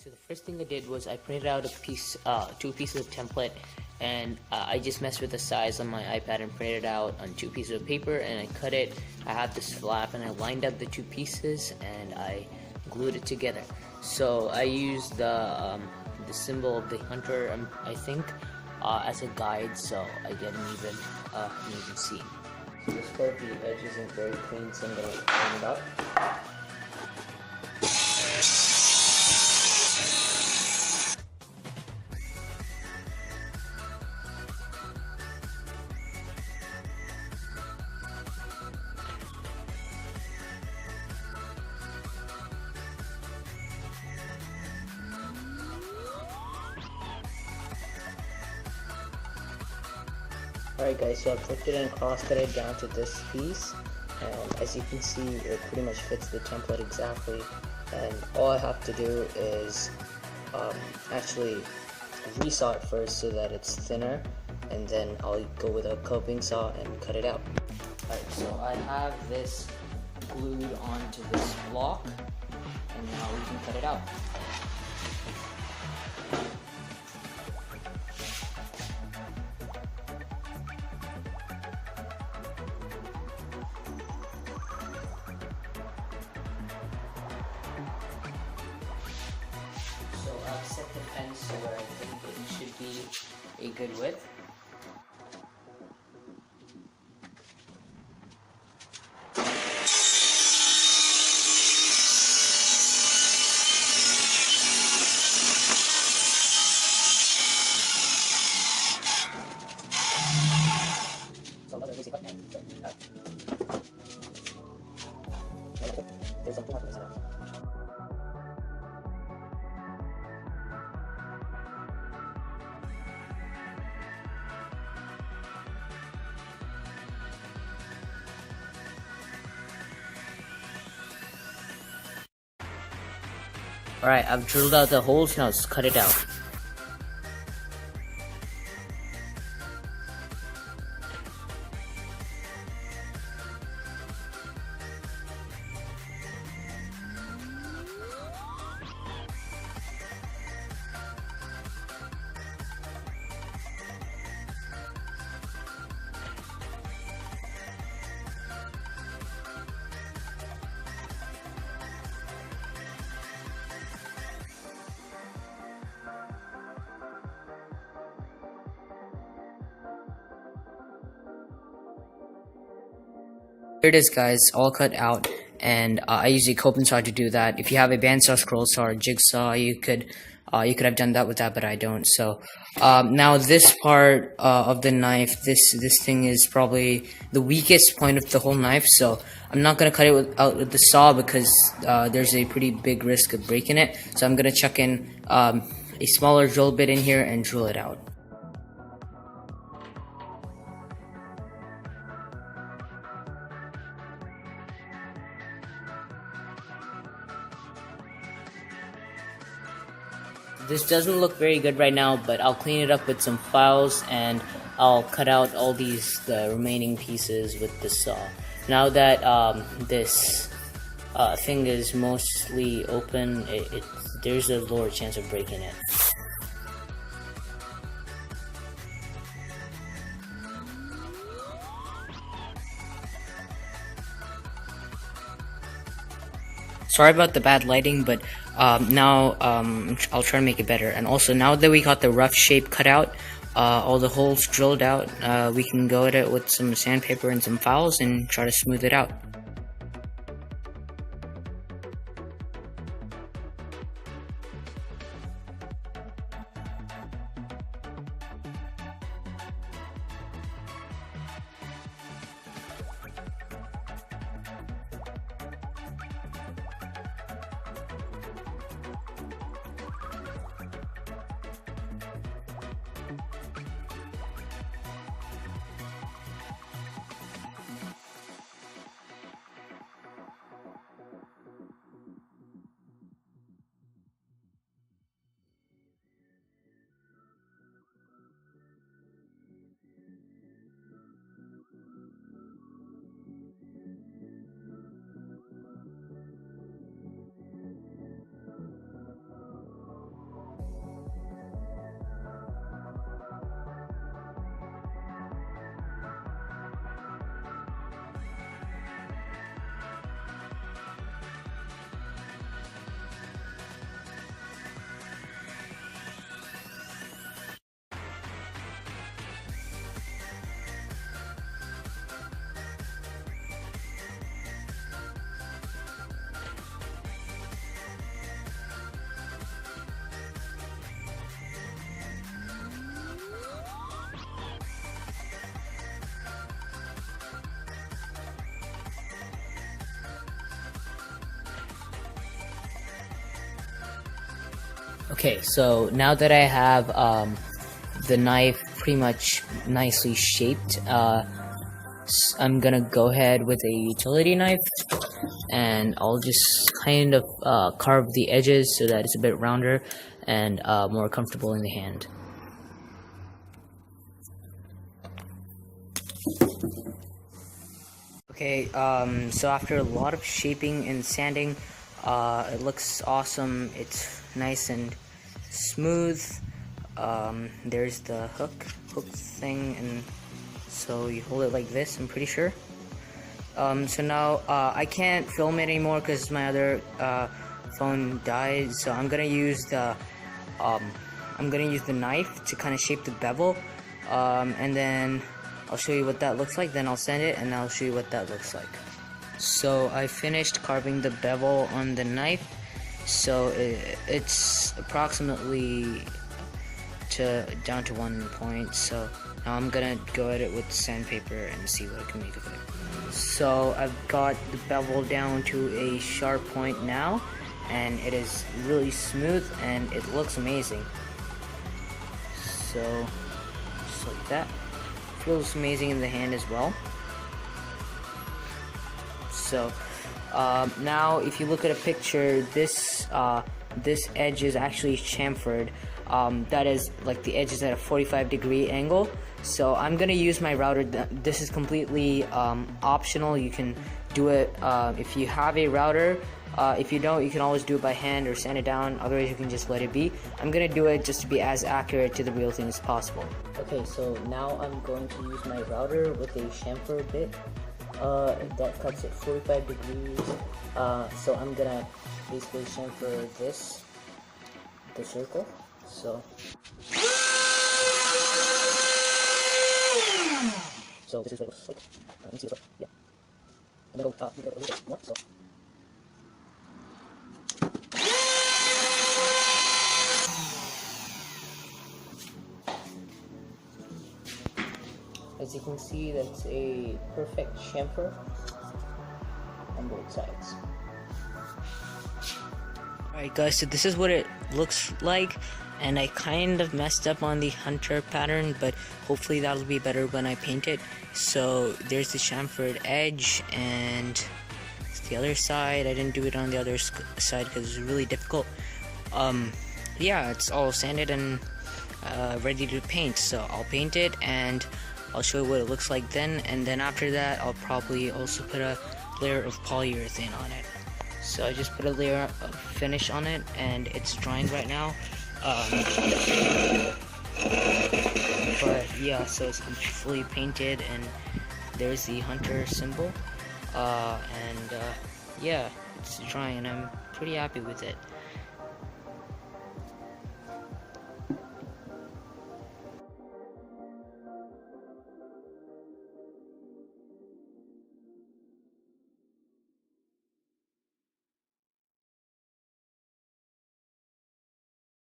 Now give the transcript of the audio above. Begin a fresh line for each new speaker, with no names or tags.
So the first thing I did was I printed out two pieces of template, and I just messed with the size on my iPad and printed it out on two pieces of paper, and I cut it. I had this flap, and I lined up the two pieces, and I glued it together. So I used the symbol of the hunter, I think, as a guide, so I get an even scene. So this part of the edge isn't very clean, so I'm gonna clean it up. Alright guys, so I flipped it and cross-cut it down to this piece, and as you can see, it pretty much fits the template exactly, and all I have to do is actually resaw it first so that it's thinner, and then I'll go with a coping saw and cut it out. Alright, so I have this glued onto this block, and now we can cut it out. So I've set the fence to where I think it should be a good width. Alright, I've drilled out the holes, now let's cut it out. Here it is guys, all cut out, and I use a coping saw to do that. If you have a bandsaw, scroll saw, or jigsaw, you could have done that with that, but I don't. So now this part of the knife, this thing is probably the weakest point of the whole knife, so I'm not gonna cut it out with the saw because there's a pretty big risk of breaking it. So I'm gonna chuck in a smaller drill bit in here and drill it out. This doesn't look very good right now, but I'll clean it up with some files, and I'll cut out all the remaining pieces with the saw. Now that this thing is mostly open, there's a lower chance of breaking it. Sorry about the bad lighting, but now I'll try to make it better. And also, now that we got the rough shape cut out, all the holes drilled out, we can go at it with some sandpaper and some files and try to smooth it out. Okay, so now that I have the knife pretty much nicely shaped, I'm gonna go ahead with a utility knife, and I'll just kind of carve the edges so that it's a bit rounder and more comfortable in the hand. Okay, so after a lot of shaping and sanding, it looks awesome. It's nice and smooth. There's the hook thing, and so you hold it like this, I'm pretty sure. So now I can't film it anymore because my other phone died, so I'm gonna use the knife to kind of shape the bevel, and then I'll show you what that looks like. Then I'll send it, and I'll show you what that looks like. So I finished carving the bevel on the knife, so it's approximately down to 1 point. So now I'm gonna go at it with sandpaper and see what I can make of it. So I've got the bevel down to a sharp point now, and it is really smooth and it looks amazing. So just like that. Feels amazing in the hand as well. So now if you look at a picture, this edge is actually chamfered. That is like the edge is at a 45-degree angle. So I'm gonna use my router. This is completely optional. You can do it if you have a router. If you don't, you can always do it by hand or sand it down. Otherwise, you can just let it be. I'm gonna do it just to be as accurate to the real thing as possible. Okay, so now I'm going to use my router with a chamfer bit. That cuts at 45 degrees. So I'm gonna basically chamfer the circle. So this is what it looks like. Let me see this one. Yeah. And then go a little bit more. So. As you can see, that's a perfect chamfer on both sides. Alright guys, so this is what it looks like, and I kind of messed up on the hunter pattern, but hopefully that'll be better when I paint it. So there's the chamfered edge, and the other side. I didn't do it on the other side because it's really difficult. Yeah, it's all sanded and ready to paint, so I'll paint it and I'll show you what it looks like then, and then after that I'll probably also put a layer of polyurethane on it. So I just put a layer of finish on it and it's drying right now. But yeah, so it's fully painted and there's the hunter symbol, yeah, it's drying and I'm pretty happy with it.